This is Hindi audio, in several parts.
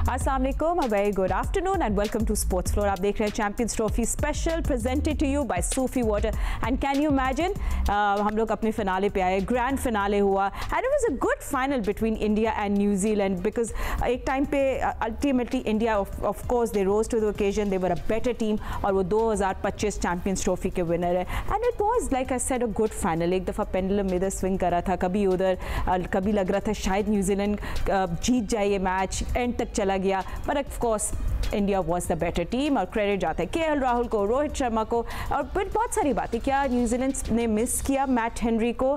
अस्सलाम वालेकुम, a very good afternoon and welcome to Sports Floor. आप देख रहे हैं champions trophy special presented to you by Sufi water and can you imagine हम लोग अपने फिनाले पे आए, ग्रैंड फिनाले हुआ and it was a good final between India and New Zealand because एक टाइम पे ultimately India of course they rose to the occasion, they were a better team और वो 2025 चैंपियंस ट्रॉफी के विनर है and it was like I said a good final. एक दफ़ा पेंडुलम इधर स्विंग कर रहा था, कभी उधर, कभी लग रहा था शायद न्यूजीलैंड जीत जाए ये मैच, एंड तक चला गया पर of course India was the better team और क्रेडिट जाता है केएल राहुल को, रोहित शर्मा को और फिर बहुत सारी बातें. क्या न्यूजीलैंड ने मिस किया मैट हेनरी को,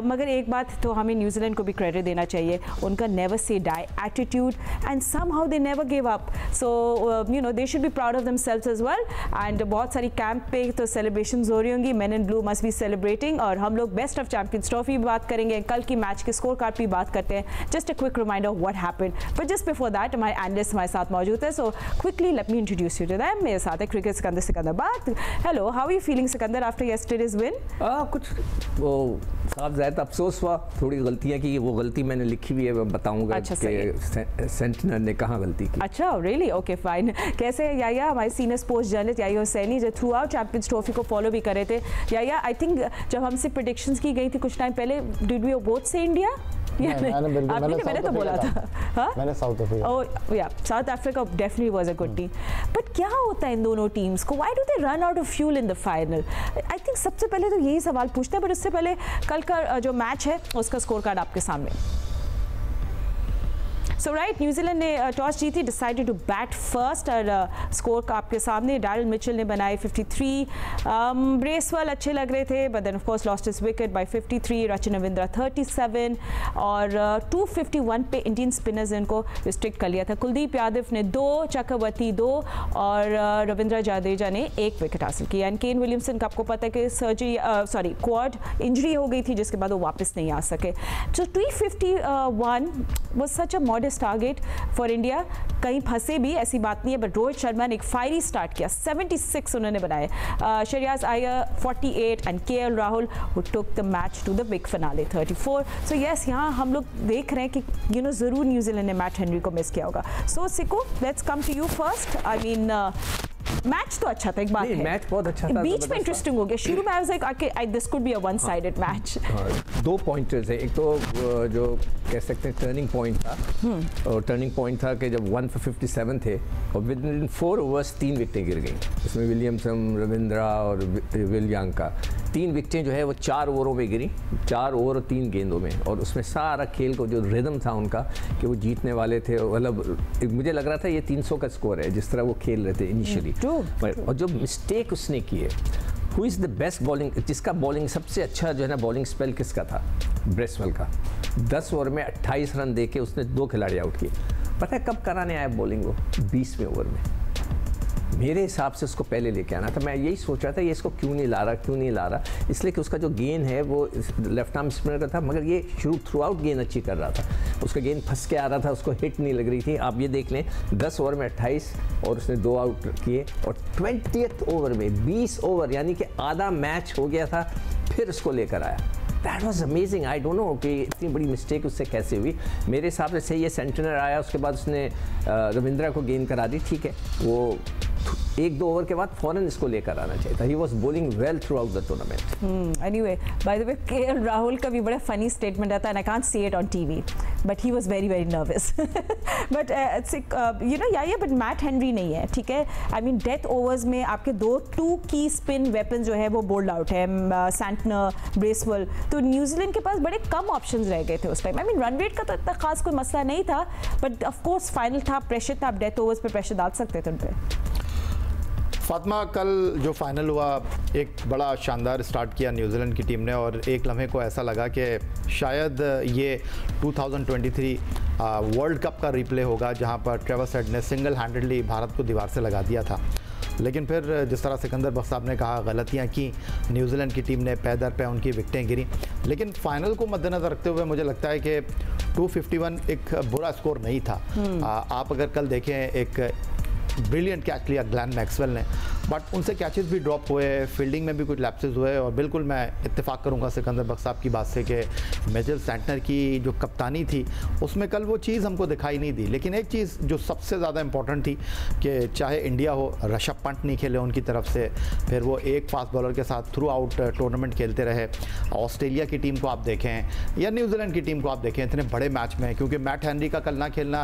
मगर एक बात तो हमें न्यूजीलैंड को भी क्रेडिट देना चाहिए, उनका never say die attitude and somehow they never give up. So you know they should be proud of themselves as well and बहुत सारी कैंप पे तो सेलिब्रेशंस हो रही होंगी. Men in blue must be celebrating और हम लोग बेस्ट ऑफ चैंपियंस ट्रॉफी भी बात करेंगे, कल की मैच के स्कोर कार्ड भी बात करते हैं. Just a quick reminder what happened but just before that हमारे एनालिस्ट हमारे साथ मौजूद है. So quickly let me introduce you to them. मेरे साथ है cricket Sikandar. Hello, how are you feeling Sikandar after yesterday's win? कुछ वो साफ ज़ाहिर अफसोस हुआ, थोड़ी गलतियां की, वो गलती मैंने लिखी हुई है, मैं बताऊंगा. अच्छा, कि सेंटिनर ने कहाँ गलती की. अच्छा, रियली? Okay fine. कैसे याया, हमारे सीनियर स्पोर्ट्स जर्नलिस्ट याया हुसैनी जो थ्रू आउट चैंपियंस ट्रॉफी को फॉलो भी कर रहे थे. याया, आई थिंक जब हमसे प्रेडिक्शंस की गई थी कुछ टाइम पहले, डिड वी बोथ से इंडिया? मैंने तो बोला था मैंने साउथ अफ्रीका. ओह या, south Africa definitely was a good team. But क्या होता है इन दोनों टीम्स को, why do they run out of fuel in the final? I think सबसे पहले तो यही सवाल पूछते हैं, बट उससे पहले कल का जो मैच है उसका स्कोर कार्ड आपके सामने. सो राइट, न्यूजीलैंड ने टॉस जीती, डिसाइडेड टू बैट फर्स्ट और स्कोर का आपके सामने डैरिल मिचेल ने बनाए 53. ब्रेसवेल अच्छे लग रहे थे but then of course lost his wicket by 53. Rachin Ravindra 37 और 251 पे इंडियन स्पिनर्स इनको रिस्ट्रिक्ट कर लिया था. कुलदीप यादव ने 2, चक्रवर्ती 2 और रविंद्र जडेजा ने 1 विकेट हासिल किया. एंड केन विलियमसन का आपको पता है कि क्वाड इंजरी हो गई थी जिसके बाद वो वापस नहीं आ सके. तो 251 was such a modern target for India. कहीं फंसे भी ऐसी बात नहीं है बट रोहित शर्मा ने एक फायरी स्टार्ट किया, 76 उन्होंने बनाए. Shreyas Iyer 48 and KL Rahul who took the match to the big finale 34. So yes, यहाँ हम लोग देख रहे हैं कि यू नो ज़रूर न्यूजीलैंड ने मैट हेनरी को मिस किया होगा. सो सिको, let's come to you first. I mean match तो अच्छा था, एक बात है, मैच बहुत अच्छा था, बीच में इंटरेस्टिंग हो गया. शुरू में I was like this could be a one sided match. 2 pointers है. एक तो जो कह सकते हैं टर्निंग पॉइंट था, और टर्निंग पॉइंट था कि जब 1 for 57 थे और विद इन 4 ओवर्स 3 विकेटें गिर गई. इसमें विलियमसन, रविंद्रा और विलियांका 3 विकेटें जो है वो 4 ओवरों में गिरी, 4 ओवर और 3 गेंदों में. और उसमें सारा खेल को जो रिदम था उनका कि वो जीतने वाले थे, मतलब मुझे लग रहा था ये 300 का स्कोर है जिस तरह वो खेल रहे थे इनिशियली. और जो मिस्टेक उसने की है, who is the best bowling, जिसका बॉलिंग सबसे अच्छा जो है ना बॉलिंग स्पेल किसका था? ब्रेसवेल का. 10 ओवर में 28 रन देके उसने 2 खिलाड़ी आउट किए. पता है कब कराने आया बॉलिंग वो? 20वें ओवर में. मेरे हिसाब से उसको पहले लेके आना था. मैं यही सोच रहा था ये इसको क्यों नहीं ला रहा, इसलिए कि उसका जो गेंद है वो लेफ्ट आर्म स्पिनर का था, मगर ये थ्रू आउट गेंद अच्छी कर रहा था. उसका गेंद फंस के आ रहा था, उसको हिट नहीं लग रही थी. आप ये देख लें, 10 ओवर में 28 और उसने 2 आउट किए. और 20th ओवर में 20 ओवर यानी कि आधा मैच हो गया था, फिर उसको लेकर आया. That was amazing. I don't know कि इतनी बड़ी मिस्टेक उससे कैसे हुई. मेरे हिसाब से सही है, सेंटिनर आया, उसके बाद उसने रविंद्रा को गेंद करा दी. ठीक है, वो 1-2 ओवर के बाद फौरन इसको लेकर आना चाहिए था. He was bowling well through out the tournament. Anyway, by the way KL Rahul का भी बड़ा फनी स्टेटमेंट आता है, and I can't see it on TV but he was very nervous. But you know या बट मैट हेनरी नहीं है, ठीक है. आई मीन डेथ ओवर्स में आपके 2 की स्पिन वेपन जो है वो बोल्ड आउट है, सैंटनर, ब्रेसवेल. तो न्यूजीलैंड के पास बड़े कम ऑप्शंस रह गए थे उस time. I mean run rate का तो इतना खास कोई मसला नहीं था बट ऑफ कोर्स फाइनल था, प्रेशर था, आप डेथ ओवर्स पे प्रेशर डाल सकते थे उन पे. फातिमा, कल जो फाइनल हुआ, एक बड़ा शानदार स्टार्ट किया न्यूजीलैंड की टीम ने और एक लम्हे को ऐसा लगा कि शायद ये 2023 वर्ल्ड कप का रिप्ले होगा जहां पर ट्रेविस हेड ने सिंगल हैंडेडली भारत को दीवार से लगा दिया था. लेकिन फिर जिस तरह सिकंदर बख्श साहब ने कहा, गलतियां की न्यूजीलैंड की टीम ने, पै दर पे उनकी विकेटें गिरी. लेकिन फाइनल को मद्देनज़र रखते हुए मुझे लगता है कि 251 एक बुरा स्कोर नहीं था. आप अगर कल देखें, एक ब्रिलियंट कैच लिया ग्लेन मैक्सवेल ने बट उनसे कैचेस भी ड्रॉप हुए, फील्डिंग में भी कुछ लैप्सेस हुए। और बिल्कुल मैं इत्तेफाक करूँगा सिकंदर बख्श साहब की बात से कि मिचेल सैंटनर की जो कप्तानी थी उसमें कल वो चीज़ हमको दिखाई नहीं दी। लेकिन एक चीज़ जो सबसे ज़्यादा इंपॉर्टेंट थी कि चाहे इंडिया हो, ऋषभ पंत नहीं खेले उनकी तरफ से, फिर वो एक फास्ट बॉलर के साथ थ्रू आउट टूर्नामेंट खेलते रहे। ऑस्ट्रेलिया की टीम को आप देखें या न्यूजीलैंड की टीम को आप देखें इतने बड़े मैच में, क्योंकि मैट हेनरी का कल ना खेलना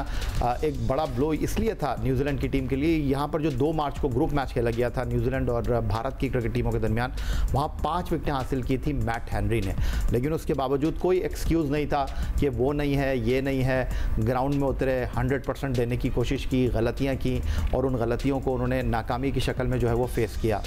एक बड़ा ब्लो इसलिए था न्यूजीलैंड की टीम के लिए। यहाँ पर जो 2 मार्च को ग्रुप मैच खेला गया था न्यूजीलैंड और भारत की क्रिकेट टीमों के दरमियान, वहाँ 5 विकेटें हासिल की थी मैट हेनरी ने। लेकिन उसके बावजूद कोई एक्सक्यूज़ नहीं था कि वो नहीं है, ये नहीं है। ग्राउंड में उतरे, 100% देने की कोशिश की, गलतियाँ की और उन गलतियों को उन्होंने नाकामी की शक्ल में जो है वो फेस किया।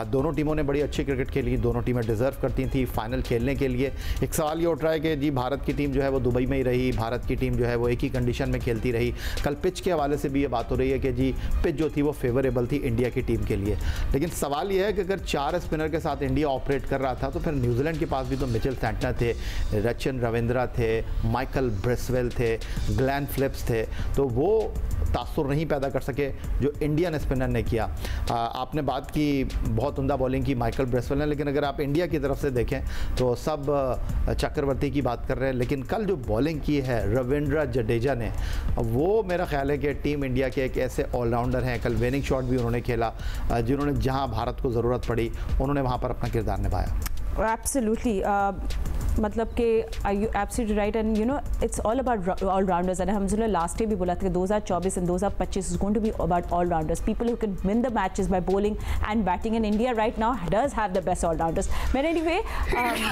दोनों टीमों ने बड़ी अच्छी क्रिकेट खेली, दोनों टीमें डिज़र्व करती थी फाइनल खेलने के लिए। एक सवाल ये उठ रहा है कि जी भारत की टीम जो है वो दुबई में ही रही, भारत की टीम जो है वो एक ही कंडीशन में खेलती रही। कल पिच के हवाले से भी ये बात हो रही है कि जी पिच जो थी वो फेवरेबल थी इंडिया की टीम के लिए। लेकिन सवाल ये है कि अगर 4 स्पिनर के साथ इंडिया ऑपरेट कर रहा था तो फिर न्यूजीलैंड के पास भी तो मिचेल सैंटनर थे, रचिन रविंद्रा थे, माइकल ब्रेसवेल थे, ग्लेन फिलिप्स थे, तो वो तासुर नहीं पैदा कर सके जो इंडियन स्पिनर ने किया। आपने बात की बहुत उम्दा बॉलिंग की माइकल ब्रेसवेल ने, लेकिन अगर आप इंडिया की तरफ से देखें तो सब चक्रवर्ती की बात कर रहे हैं। लेकिन कल जो बॉलिंग की है रविंद्र जडेजा ने, वो मेरा ख्याल है कि टीम इंडिया के एक ऐसे ऑलराउंडर हैं। कल विनिंग शॉट भी उन्होंने खेला, जिन्होंने जहां भारत को ज़रूरत पड़ी उन्होंने वहां पर अपना किरदार निभाया। एब्सोल्युटली, मतलब कि you absolutely right and you know it's all about allrounders. And हमने लास्ट ईयर भी बोला था कि 2024 and 2025 is going to be about allrounders, people who can win the matches by bowling and batting. And India right now does have the best allrounders. But anyway,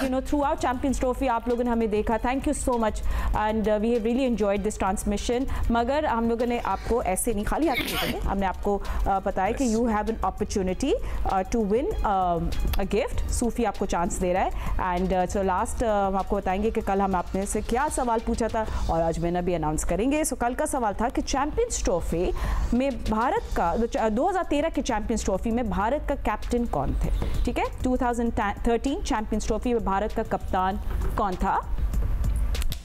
you know throughout champions trophy आप लोगों ने हमें देखा, thank you so much and we have really enjoyed this transmission. मगर हम लोगों ने आपको ऐसे नहीं खाली हाथ नहीं, हमने आपको बताया कि you have an opportunity to win a gift. सूफी आपको चांस दे रहा है एंड सो लास्ट हम आपको बताएंगे कि कल हम आपने से क्या सवाल पूछा था और आज मैंने भी अनाउंस करेंगे। सो कल का सवाल था कि चैंपियंस ट्रॉफी में भारत का 2013 के चैंपियंस ट्रॉफी में भारत का कैप्टन कौन थे? ठीक है, 2013 चैंपियंस ट्रॉफी में भारत का कप्तान कौन था?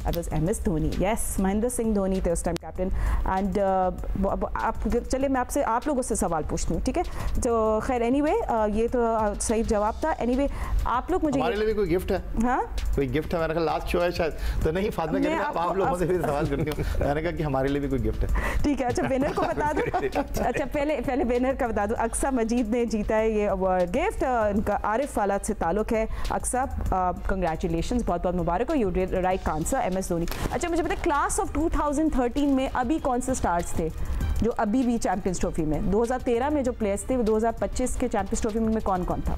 That was MS Dhoni, yes, Mahendra Singh Dhoni थे उस टाइम कैप्टन। एंड आप चलिए मैं आपसे आप लोगों से सवाल पूछती हूँ, ठीक है? तो खैर एनीवे ये तो सही जवाब था। एनीवे आप लोग मुझे हमारे लिए भी कोई गिफ्ट है? हाँ, कोई गिफ्ट है? मेरा ख्याल लास्ट शो है शायद, तो नहीं फातिमा कह रही है आप लोगों से भी सवाल करती हूँ। मैंने कहा कि हमारे लिए भी कोई गिफ्ट है। ठीक है, अच्छा विनर को बता दूँ। अच्छा पहले विनर का बता दूँ, अक्सा मजीद ने जीता है ये गिफ्ट। उनका आरिफ फालात से ताल्लुक है। अक्सा कंग्रेचुलेशंस, बहुत बहुत मुबारक हो, you did right answer, MS Dhoni. अच्छा मुझे बताए क्लास ऑफ 2013 में अभी कौन से स्टार्स थे जो अभी भी चैंपियंस ट्रॉफी में? 2013 में जो प्लेयर्स थे वो 2025 के चैंपियंस ट्रॉफी में कौन कौन था?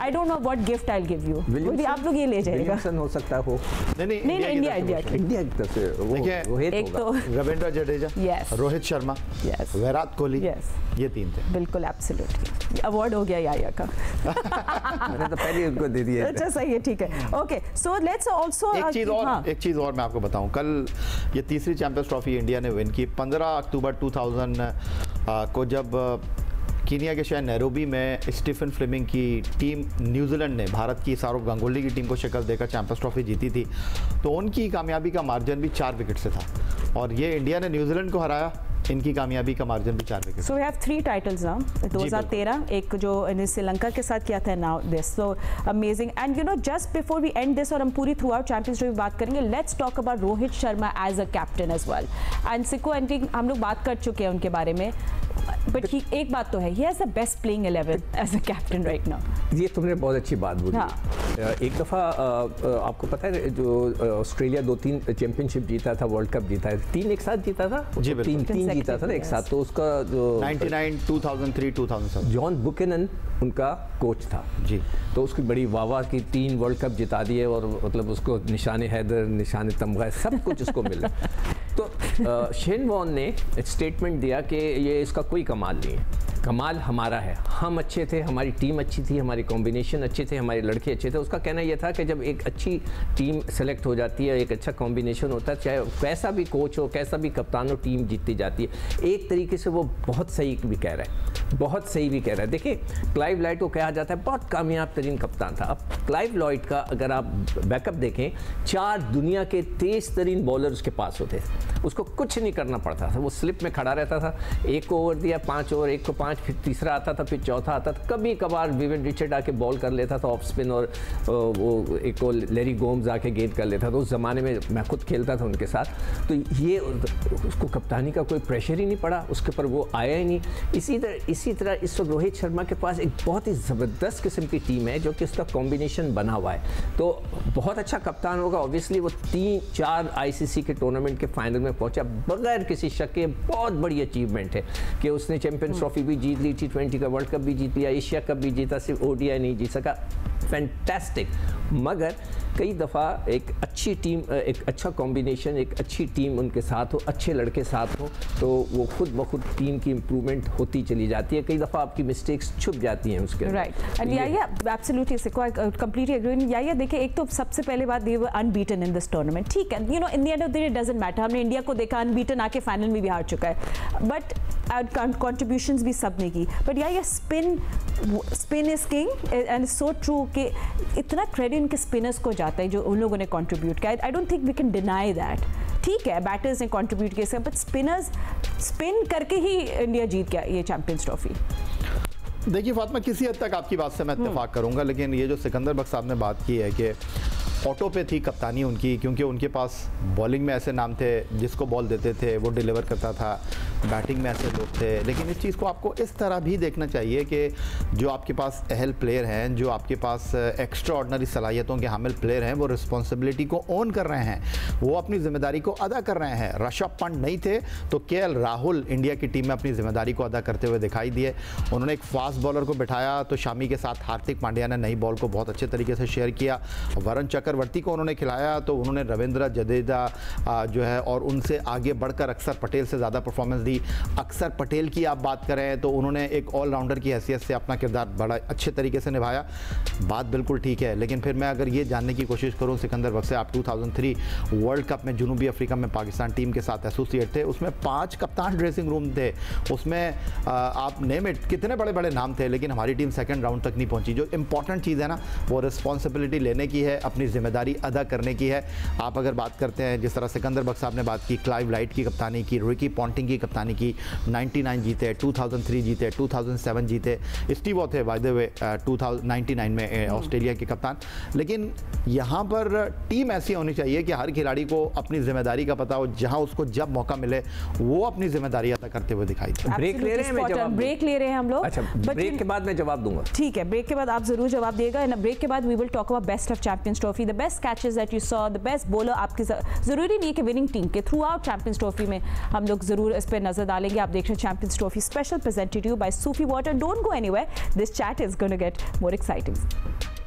I don't know what gift I give you, भी आप लोग ये ले जाएगा। विलियमसन हो सकता हो। नहीं इंडिया की तरफ से वो एक तो Ravindra Jadeja, yes, Rohit Sharma, yes, Virat Kohli, yes, ये 3 थे। बिल्कुल एब्सोल्युटली, अवार्ड हो गया याया का। मैंने तो पहले उनको दे दिया। अच्छा सही है, ठीक है, ओके। सो लेट्स आल्सो एक चीज़ और मैं आपको बताऊं, कल ये तीसरी चैंपियंस ट्रॉफी इंडिया ने विन की। 15 अक्टूबर 2000 को जब कीनिया के शहर नैरोबी में स्टीफन फ्लेमिंग की टीम न्यूजीलैंड ने भारत की सौरव गांगुली की टीम को शिकस्त देकर चैंपियंस ट्रॉफी जीती थी, तो उनकी कामयाबी का मार्जिन भी 4 विकेट से था और ये इंडिया ने न्यूजीलैंड को हराया, इनकी कामयाबी का मार्जिन भी 4 wicket. So we have 3 titles now, 2013 एक जो श्रीलंका के साथ किया था, now this, so amazing. And you know just before we end this और हम पूरी थ्रू आउट चैंपियंस ट्रॉफी बात करेंगे, let's talk about Rohit Sharma as a captain as well. And सिको एंटी हम लोग बात कर चुके हैं उनके बारे में, बट एक बात तो है, he has the best playing 11 as a captain right now. ये तुमने बहुत अच्छी बात बोली। हाँ। एक दफ़ा आपको पता है जो ऑस्ट्रेलिया 2-3 चैंपियनशिप जीता था, वर्ल्ड कप जीता है, 3 एक साथ जीता था जी, 3 जीता था ना एक साथ। तो उसका जो 99, 2003, 2007 जॉन बुकेनन उनका कोच था जी। तो उसकी बड़ी वाह की 3 वर्ल्ड कप जिता दिए और मतलब उसको निशान हैदर, निशान तमगा सब कुछ उसको मिला। तो शेन वॉर्न ने स्टेटमेंट दिया कि ये इसका कोई कमाल नहीं है, कमाल हमारा है, हम अच्छे थे, हमारी टीम अच्छी थी, हमारे कॉम्बिनेशन अच्छे थे, हमारे लड़के अच्छे थे। उसका कहना यह था कि जब एक अच्छी टीम सेलेक्ट हो जाती है, एक अच्छा कॉम्बिनेशन होता है, चाहे कैसा भी कोच हो, कैसा भी कप्तान हो, टीम जीतती जाती है। एक तरीके से वो बहुत सही भी कह रहा है। बहुत सही भी कह रहा है। देखिए क्लाइव लॉयड को कहा जाता है बहुत कामयाब तरीन कप्तान था। अब क्लाइव लॉयड का अगर आप बैकअप देखें, 4 दुनिया के तेज तरीन बॉलर उसके पास होते थे, उसको कुछ नहीं करना पड़ता था, वो स्लिप में खड़ा रहता था, एक को ओवर दिया 5 ओवर, एक को 5, फिर तीसरा आता था, फिर चौथा आता था, कभी कभार विवियन रिचर्ड आके बॉल कर लेता था ऑफ स्पिन, और वो एक को लेरी गोम्स आके गेंद कर लेता था। उस ज़माने में मैं खुद खेलता था उनके साथ, तो ये उसको कप्तानी का कोई प्रेशर ही नहीं पड़ा, उसके ऊपर वो आया ही नहीं। इसी तरह इस वक्त रोहित शर्मा के पास एक बहुत ही ज़बरदस्त किस्म की टीम है जो कि उसका कॉम्बिनेशन बना हुआ है, तो बहुत अच्छा कप्तान होगा। ऑब्वियसली वो 3-4 ICC के टूर्नामेंट के फाइनल में पहुंचा बगैर किसी शक के, बहुत बड़ी अचीवमेंट है कि उसने चैंपियंस ट्रॉफी भी जीत ली, T20 का वर्ल्ड कप भी जीत लिया, एशिया कप भी जीता, सिर्फ ODI नहीं जीत सका, फैंटास्टिक। मगर कई दफ़ा एक अच्छी टीम, एक अच्छा कॉम्बिनेशन, एक अच्छी टीम उनके साथ हो, अच्छे लड़के साथ हो, तो वो खुद ब खुद टीम की इम्प्रूवमेंट होती चली जाती है। कई दफ़ा आपकी मिस्टेक्स छुप जाती हैं उसके। Right, and absolutely completely agree. देखिए एक तो सबसे पहले बात, they were unbeaten in this tournament, ठीक है, you know in the end of the day doesn't matter. हमने इंडिया को देखा अनबीटन आके फाइनल में भी हार चुका है, बट कॉन्ट्रीब्यूशंस भी सब ने की, बट ये spin is king and so true कि इतना क्रेडिट इनके स्पिनर्स को जाता है जो उन लोगों ने कंट्रीब्यूट किया। I don't think we can deny that. ठीक है, बैटर्स ने कंट्रीब्यूट किया, बट स्पिनर्स स्पिन करके ही इंडिया जीत गया ये चैंपियंस ट्रॉफी। देखिए फातिमा, किसी हद तक आपकी बात से मैं इत्तेफाक करूंगा, लेकिन ये जो सिकंदर बख्श साहब ने बात की है कि ऑटो पे थी कप्तानी उनकी, क्योंकि उनके पास बॉलिंग में ऐसे नाम थे जिसको बॉल देते थे वो डिलीवर करता था, बैटिंग में ऐसे लोग थे। लेकिन इस चीज़ को आपको इस तरह भी देखना चाहिए कि जो आपके पास अहल प्लेयर हैं, जो आपके पास एक्स्ट्रा ऑर्डिनरी सलाहियतों के हामिल प्लेयर हैं, वो रिस्पॉन्सिबिलिटी को ओन कर रहे हैं, वो अपनी जिम्मेदारी को अदा कर रहे हैं। ऋषभ पंत नहीं थे तो KL राहुल इंडिया की टीम में अपनी जिम्मेदारी को अदा करते हुए दिखाई दिए। उन्होंने एक फास्ट बॉलर को बिठाया तो शामी के साथ हार्दिक पांड्या ने नई बॉल को बहुत अच्छे तरीके से शेयर किया। वरुण चक्रवर्ती को उन्होंने खिलाया तो उन्होंने रविंद्र जडेजा जो है और उनसे आगे बढ़कर अक्षर पटेल से ज़्यादा परफॉर्मेंस दी। अक्षर पटेल की आप बात करें तो उन्होंने एक ऑलराउंडर की हैसियत से अपना किरदार बड़ा अच्छे तरीके से निभाया। बात बिल्कुल ठीक है, लेकिन फिर मैं अगर ये जानने की कोशिश करूँ सिकंदर बख्श से, आप 2003 वर्ल्ड कप में जनूबी अफ्रीका में पाकिस्तान टीम के साथ एसोसिएट थे, उसमें 5 कप्तान ड्रेसिंग रूम थे, उसमें आप नेम इट कितने बड़े बड़े नाम थे, लेकिन हमारी टीम सेकंड राउंड तक नहीं पहुंची। जो इंपॉर्टेंट चीज़ है ना, वो रिस्पॉन्सिबिलिटी लेने की है, अपनी जिम्मेदारी अदा करने की है। आप अगर बात करते हैं जिस तरह सिकंदर बख्श साहब ने बात की, क्लाइव लॉयड की कप्तानी की, रिकी पॉन्टिंग की कप्तानी की, 99 जीते, 2003 जीते, 2007 जीते, स्टीव वॉ थे बाय द वे 1999 में ऑस्ट्रेलिया के कप्तान। लेकिन यहाँ पर टीम ऐसी होनी चाहिए कि हर खिलाड़ी को अपनी जिम्मेदारी का पता हो, जहाँ उसको जब मौका मिले वो अपनी जिम्मेदारी अदा करते हुए दिखाई दे। ब्रेक ले रहे हैं हम लोग। अच्छा, ब्रेक के बाद मैं जवाब दूंगा। ठीक है, ब्रेक के बाद आप जरूर जवाब देगा। ब्रेक के बाद we will talk about best of champions trophy, the best catches that you saw, the best bowler. आपकी जरूरी नहीं है कि विनिंग टीम के थ्रू आउट चैंपियंस ट्रॉफी में हम लोग जरूर इस पर नजर डालेंगे। आप देख रहे हैं champions trophy special presented to you by Sufi water. Don't go anywhere, this chat is going to get more exciting.